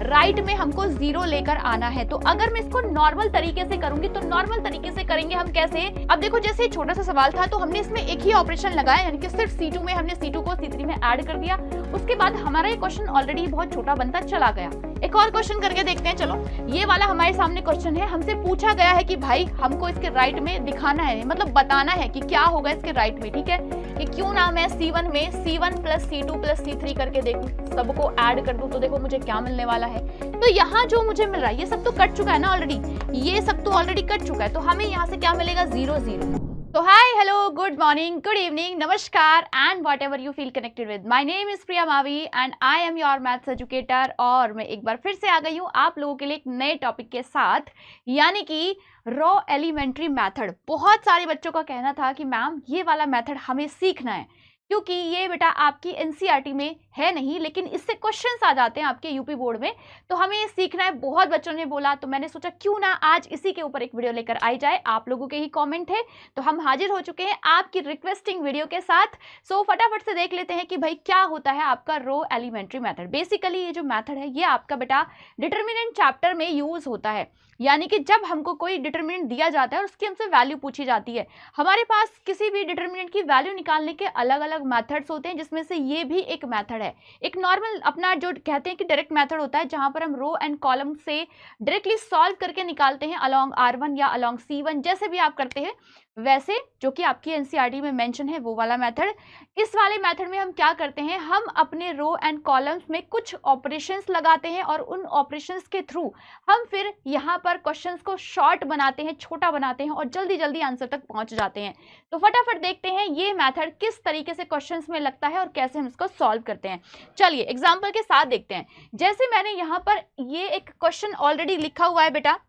Right में हमको 0 लेकर आना है। तो अगर मैं इसको नॉर्मल तरीके से करूंगी तो नॉर्मल तरीके से करेंगे हम कैसे। अब देखो जैसे छोटा सा सवाल था तो हमने इसमें एक ही ऑपरेशन लगाया, यानी कि सिर्फ C2 में हमने C2 को C3 में ऐड कर दिया। उसके बाद हमारा ये क्वेश्चन ऑलरेडी बहुत छोटा बनता चला गया। एक और क्वेश्चन करके देखते हैं। चलो, ये वाला हमारे सामने क्वेश्चन है। हमसे पूछा गया है कि भाई हमको इसके राइट में दिखाना है, मतलब बताना है कि क्या होगा इसके राइट में। ठीक है, ये क्यों नाम है C1 में C1 plus C2 plus C3 करके देखूं, सबको ऐड कर दूं तो देखो मुझे क्या मिलने वाला है। तो यहाँ जो मुझे मिल रहा है ये सब तो कट चुका है ना ऑलरेडी, ये सब तो ऑलरेडी कट चुका है। तो हमें यहाँ से क्या मिलेगा, 0 0। तो hi, hello, good morning, good evening, namaskar and whatever you feel connected with. My name is Priya Mavi and I am your maths educator. और मैं एक बार फिर से आ गई हूँ आप लोगों के लिए एक नए टॉपिक के साथ, यानी कि रॉ एलिमेंट्री मैथड। बहुत सारे बच्चों का कहना था कि मैम ये वाला मैथड हमें सीखना है, क्योंकि ये बेटा आपकी एनसीईआरटी में है नहीं, लेकिन इससे क्वेश्चंस आ जाते हैं आपके यूपी बोर्ड में, तो हमें ये सीखना है। बहुत बच्चों ने बोला, तो मैंने सोचा क्यों ना आज इसी के ऊपर एक वीडियो लेकर आई जाए। आप लोगों के ही कमेंट है तो हम हाजिर हो चुके हैं आपकी रिक्वेस्टिंग वीडियो के साथ। सो फटाफट से देख लेते हैं कि भाई क्या होता है आपका रो एलिमेंट्री मैथड। बेसिकली ये जो मैथड है ये आपका बेटा डिटर्मिनेंट चैप्टर में यूज होता है, यानी कि जब हमको कोई डिटर्मिनेंट दिया जाता है और उसकी हमसे वैल्यू पूछी जाती है। हमारे पास किसी भी डिटर्मिनेंट की वैल्यू निकालने के अलग अलग मेथड्स होते हैं, जिसमें से ये भी एक मेथड है। एक नॉर्मल अपना जो कहते हैं कि डायरेक्ट मेथड होता है, जहां पर हम रो एंड कॉलम से डायरेक्टली सॉल्व करके निकालते हैं अलोंग R1 या अलोंग C1, जैसे भी आप करते हैं वैसे, जो कि आपकी एनसीईआरटी में मेंशन है वो वाला मेथड। इस वाले मेथड में हम क्या करते हैं, हम अपने रो एंड कॉलम्स में कुछ ऑपरेशंस लगाते हैं और उन ऑपरेशंस के थ्रू हम फिर यहाँ पर क्वेश्चंस को शॉर्ट बनाते हैं, छोटा बनाते हैं और जल्दी जल्दी आंसर तक पहुंच जाते हैं। तो फटाफट देखते हैं ये मेथड किस तरीके से क्वेश्चंस में लगता है और कैसे हम इसको सॉल्व करते हैं। चलिए एग्जाम्पल के साथ देखते हैं। जैसे मैंने यहाँ पर ये एक क्वेश्चन ऑलरेडी लिखा हुआ है बेटा,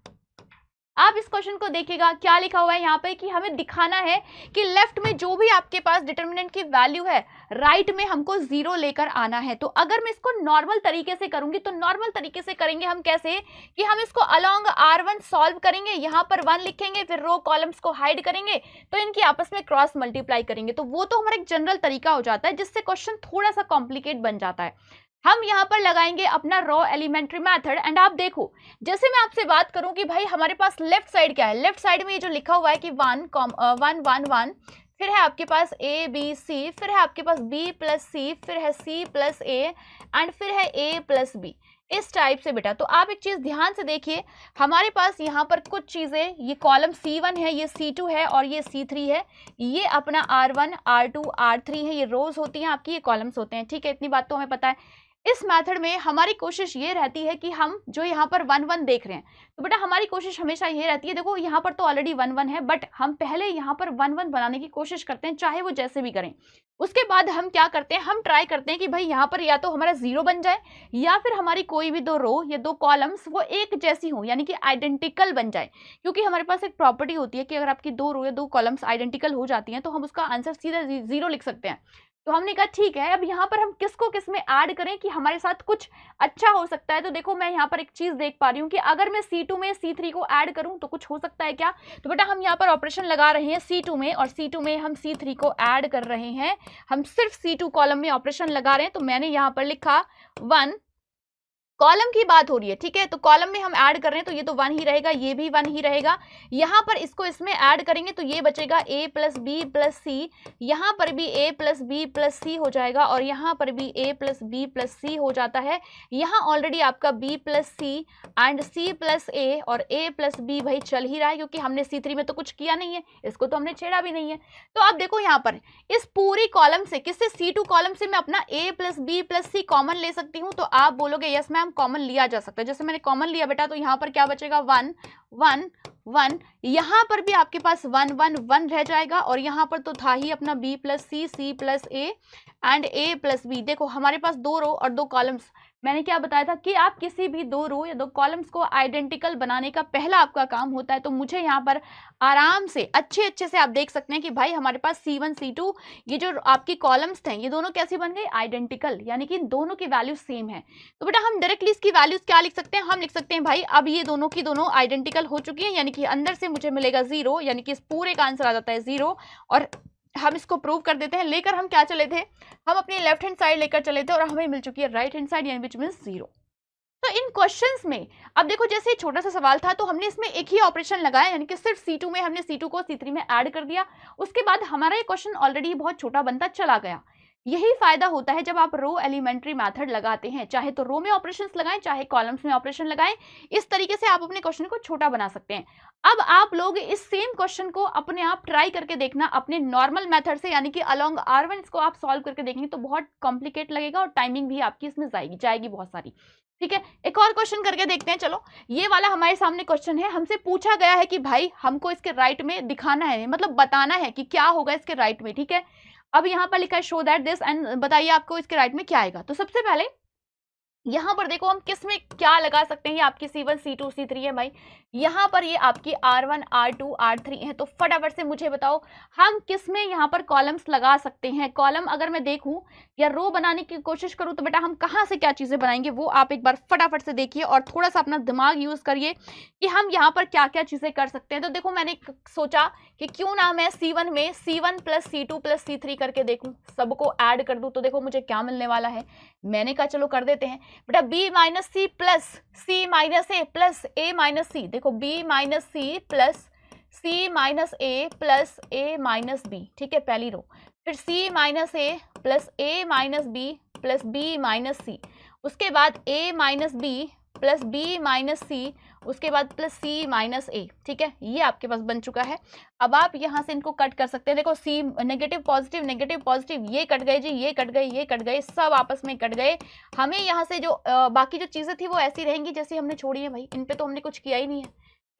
आप इस क्वेश्चन को देखिएगा क्या लिखा हुआ है यहाँ पे कि हमें दिखाना है कि लेफ्ट में जो भी आपके पास डिटर्मिनेंट की वैल्यू है, राइट में हमको 0 लेकर आना है। तो अगर मैं इसको नॉर्मल तरीके से करूंगी तो नॉर्मल तरीके से करेंगे हम कैसे कि हम इसको अलोंग R1 सॉल्व करेंगे, यहाँ पर 1 लिखेंगे, फिर रो कॉलम्स को हाइड करेंगे, तो इनकी आपस में क्रॉस मल्टीप्लाई करेंगे। तो वो तो हमारा एक जनरल तरीका हो जाता है, जिससे क्वेश्चन थोड़ा सा कॉम्प्लिकेट बन जाता है। हम यहाँ पर लगाएंगे अपना रॉ एलिमेंट्री मेथड। एंड आप देखो, जैसे मैं आपसे बात करूं कि भाई हमारे पास लेफ्ट साइड क्या है, लेफ्ट साइड में ये जो लिखा हुआ है कि 1 1 1 1, फिर है आपके पास A B C, फिर है आपके पास B प्लस C, फिर है C प्लस A एंड फिर है A प्लस B, इस टाइप से बेटा। तो आप एक चीज ध्यान से देखिए, हमारे पास यहाँ पर कुछ चीजें, ये कॉलम C1 है, ये C2 है और ये C3 है, ये अपना R1 R2 R3 है, ये रोज होती हैं आपकी, ये कॉलम्स होते हैं। ठीक है, इतनी बात तो हमें पता है। इस मेथड में हमारी कोशिश ये रहती है कि हम जो यहाँ पर 1 1 देख रहे हैं, तो बेटा हमारी कोशिश हमेशा ये रहती है, देखो यहाँ पर तो ऑलरेडी 1 1 है, बट हम पहले यहाँ पर 1 1 बनाने की कोशिश करते हैं, चाहे वो जैसे भी करें। उसके बाद हम क्या करते हैं, हम ट्राई करते हैं कि भाई यहाँ पर या तो हमारा 0 बन जाए, या फिर हमारी कोई भी 2 रो या 2 कॉलम्स वो एक जैसी हो, यानी कि आइडेंटिकल बन जाए। क्योंकि हमारे पास एक प्रॉपर्टी होती है कि अगर आपकी 2 रो या 2 कॉलम्स आइडेंटिकल हो जाती हैं तो हम उसका आंसर सीधा 0 लिख सकते हैं। तो हमने कहा ठीक है, अब यहाँ पर हम किसको किस में ऐड करें कि हमारे साथ कुछ अच्छा हो सकता है। तो देखो मैं यहाँ पर एक चीज देख पा रही हूँ कि अगर मैं C2 में C3 को ऐड करूँ तो कुछ हो सकता है क्या। तो बेटा हम यहाँ पर ऑपरेशन लगा रहे हैं C2 में, और C2 में हम C3 को ऐड कर रहे हैं। हम सिर्फ C2 कॉलम में ऑपरेशन लगा रहे हैं। तो मैंने यहाँ पर लिखा 1, कॉलम की बात हो रही है, ठीक है, तो कॉलम में हम ऐड कर रहे हैं तो ये तो 1 ही रहेगा, ये भी 1 ही रहेगा। यहाँ पर इसको इसमें ऐड करेंगे तो ये बचेगा A plus B plus C, यहाँ पर भी A plus B plus C हो जाएगा, और यहाँ पर भी A plus B plus C हो जाता है। यहाँ ऑलरेडी आपका B plus C and C plus A और A प्लस B भाई चल ही रहा है, क्योंकि हमने C3 में तो कुछ किया नहीं है, इसको तो हमने छेड़ा भी नहीं है। तो आप देखो यहाँ पर इस पूरी कॉलम से, किससे, C2 कॉलम से मैं अपना A plus B plus C common ले सकती हूँ। तो आप बोलोगे यस मैम कॉमन लिया जा सकता है। जैसे मैंने कॉमन लिया बेटा, तो यहाँ पर क्या बचेगा 1 1 1, यहाँ पर भी आपके पास 1 1 1 रह जाएगा, और यहाँ पर तो था ही अपना B plus C plus A and A plus B। देखो हमारे पास 2 रो और 2 कॉलम्स, मैंने क्या बताया था कि आप किसी भी 2 रो या 2 कॉलम्स को आइडेंटिकल बनाने का पहला आपका काम होता है। तो मुझे यहाँ पर आराम से अच्छे से आप देख सकते हैं कि भाई हमारे पास C1 C2 ये जो आपकी कॉलम्स थे ये दोनों कैसी बन गई, आइडेंटिकल, यानी कि दोनों की वैल्यू सेम है। तो बेटा हम डायरेक्टली इसकी वैल्यूज क्या लिख सकते हैं, हम लिख सकते हैं भाई अब ये दोनों की दोनों आइडेंटिकल हो चुकी है, यानी कि अंदर से मुझे मिलेगा 0, यानी कि इस पूरे का आंसर आ जाता है 0। और हम इसको प्रूव कर देते हैं। लेकर हम क्या चले थे, हम अपनी लेफ्ट हैंड साइड लेकर चले थे और हमें मिल चुकी है राइट हैंड साइड, यानी विच मींस 0। तो इन क्वेश्चंस में अब देखो जैसे छोटा सा सवाल था तो हमने इसमें एक ही ऑपरेशन लगाया, यानी कि सिर्फ C2 में हमने C2 को C3 में ऐड कर दिया। उसके बाद हमारा ये क्वेश्चन ऑलरेडी बहुत छोटा बनता चला गया। यही फायदा होता है जब आप रो एलिमेंट्री मेथड लगाते हैं, चाहे तो रो में ऑपरेशंस लगाएं चाहे कॉलम्स में ऑपरेशन लगाएं। इस तरीके से आप अपने क्वेश्चन को छोटा बना सकते हैं। अब आप लोग इस सेम क्वेश्चन को अपने आप ट्राई करके देखना अपने नॉर्मल मेथड से, यानी कि अलोंग R1 को आप सॉल्व करके देखेंगे तो बहुत कॉम्प्लिकेट लगेगा और टाइमिंग भी आपकी इसमें जाएगी बहुत सारी। ठीक है, एक और क्वेश्चन करके देखते हैं। चलो, ये वाला हमारे सामने क्वेश्चन है, हमसे पूछा गया है कि भाई हमको इसके राइट में दिखाना है, मतलब बताना है कि क्या होगा इसके राइट में। ठीक है, अब यहाँ पर लिखा है शो दैट दिस, एंड बताइए आपको इसके राइट में क्या आएगा। तो सबसे पहले यहाँ पर देखो हम किस में क्या लगा सकते हैं, ये आपकी C1 C2 C3 है भाई, यहाँ पर ये आपकी R1 R2 R3 है। तो फटाफट से मुझे बताओ हम किस में यहाँ पर कॉलम्स लगा सकते हैं। कॉलम अगर मैं देखूं या रो बनाने की कोशिश करूं तो बेटा हम कहाँ से क्या चीजें बनाएंगे वो आप एक बार फटाफट से देखिए और थोड़ा सा अपना दिमाग यूज करिए कि हम यहाँ पर क्या क्या चीजें कर सकते हैं। तो देखो मैंने सोचा कि क्यों ना मैं C1 में C1 plus C2 plus C3 करके देखूं, सबको ऐड कर दूं तो देखो मुझे क्या मिलने वाला है। मैंने कहा चलो कर देते हैं बेटा, B minus C plus C minus A plus A minus C. देखो B minus C plus C minus A plus A minus B. ठीक है, पहली रो। फिर C minus A plus A minus B plus B minus C. उसके बाद A minus B plus B minus C, उसके बाद plus C minus ए। ठीक है, ये आपके पास बन चुका है। अब आप यहाँ से इनको कट कर सकते हैं। देखो C नेगेटिव पॉजिटिव ये कट गए जी, ये कट गए, ये कट गए, सब आपस में कट गए। हमें यहाँ से जो बाकी जो चीजें थी वो ऐसी रहेंगी जैसी हमने छोड़ी है भाई, इन पे तो हमने कुछ किया ही नहीं है।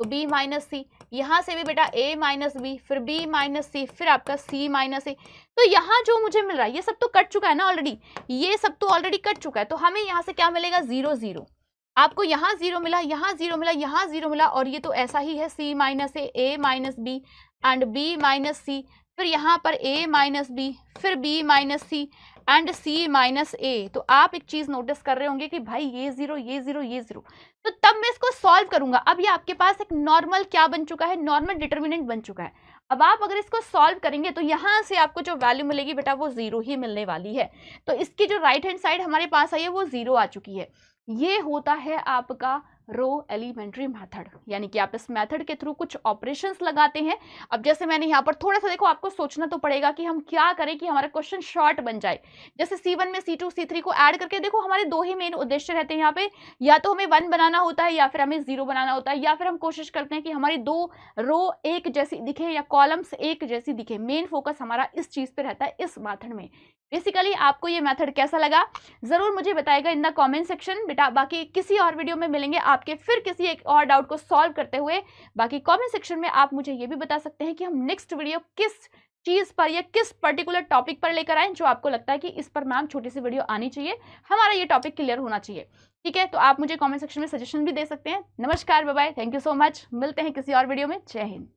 तो B माइनस सी, यहाँ से भी बेटा A माइनस बी, फिर B माइनस सी, फिर आपका C माइनस ए। तो यहाँ जो मुझे मिल रहा है ये सब तो कट चुका है ना ऑलरेडी, ये सब तो ऑलरेडी कट चुका है। तो हमें यहाँ से क्या मिलेगा, 0 0। आपको यहाँ 0 मिला, यहाँ 0 मिला, यहाँ 0 मिला, और ये तो ऐसा ही है C minus A minus B and B minus C, फिर यहाँ पर A माइनस बी, फिर B minus C and C minus A. तो आप एक चीज नोटिस कर रहे होंगे कि भाई ये 0 ये 0 ये 0। तो तब मैं इसको सॉल्व करूंगा। अब ये आपके पास एक नॉर्मल क्या बन चुका है, नॉर्मल डिटर्मिनेंट बन चुका है। अब आप अगर इसको सॉल्व करेंगे तो यहाँ से आपको जो वैल्यू मिलेगी बेटा वो 0 ही मिलने वाली है। तो इसकी जो राइट हैंड साइड हमारे पास आई है वो 0 आ चुकी है। ये होता है आपका रो एलिमेंट्री मेथड, यानी कि आप इस मेथड के थ्रू कुछ ऑपरेशंस लगाते हैं। अब जैसे मैंने यहाँ पर थोड़ा सा देखो आपको सोचना तो पड़ेगा कि हम क्या करें कि हमारा क्वेश्चन शॉर्ट बन जाए। जैसे C1 में C2 C3 को ऐड करके देखो हमारे दो ही मेन उद्देश्य रहते हैं यहाँ पे, या तो हमें 1 बनाना होता है या फिर हमें 0 बनाना होता है, या फिर हम कोशिश करते हैं कि हमारी दो रो एक जैसी दिखे या कॉलम्स एक जैसी दिखे। मेन फोकस हमारा इस चीज पे रहता है इस मेथड में। बेसिकली आपको ये मेथड कैसा लगा जरूर मुझे बताएगा इन द कमेंट सेक्शन बेटा। बाकी किसी और वीडियो में मिलेंगे आपके फिर किसी एक और डाउट को सॉल्व करते हुए। बाकी कमेंट सेक्शन में आप मुझे ये भी बता सकते हैं कि हम नेक्स्ट वीडियो किस चीज पर या किस पर्टिकुलर टॉपिक पर लेकर आए जो आपको लगता है कि इस पर मैम छोटी सी वीडियो आनी चाहिए, हमारा ये टॉपिक क्लियर होना चाहिए। ठीक है, तो आप मुझे कमेंट सेक्शन में सजेशन भी दे सकते हैं। नमस्कार, bye bye, thank you so much. मिलते हैं किसी और वीडियो में। जय हिंद।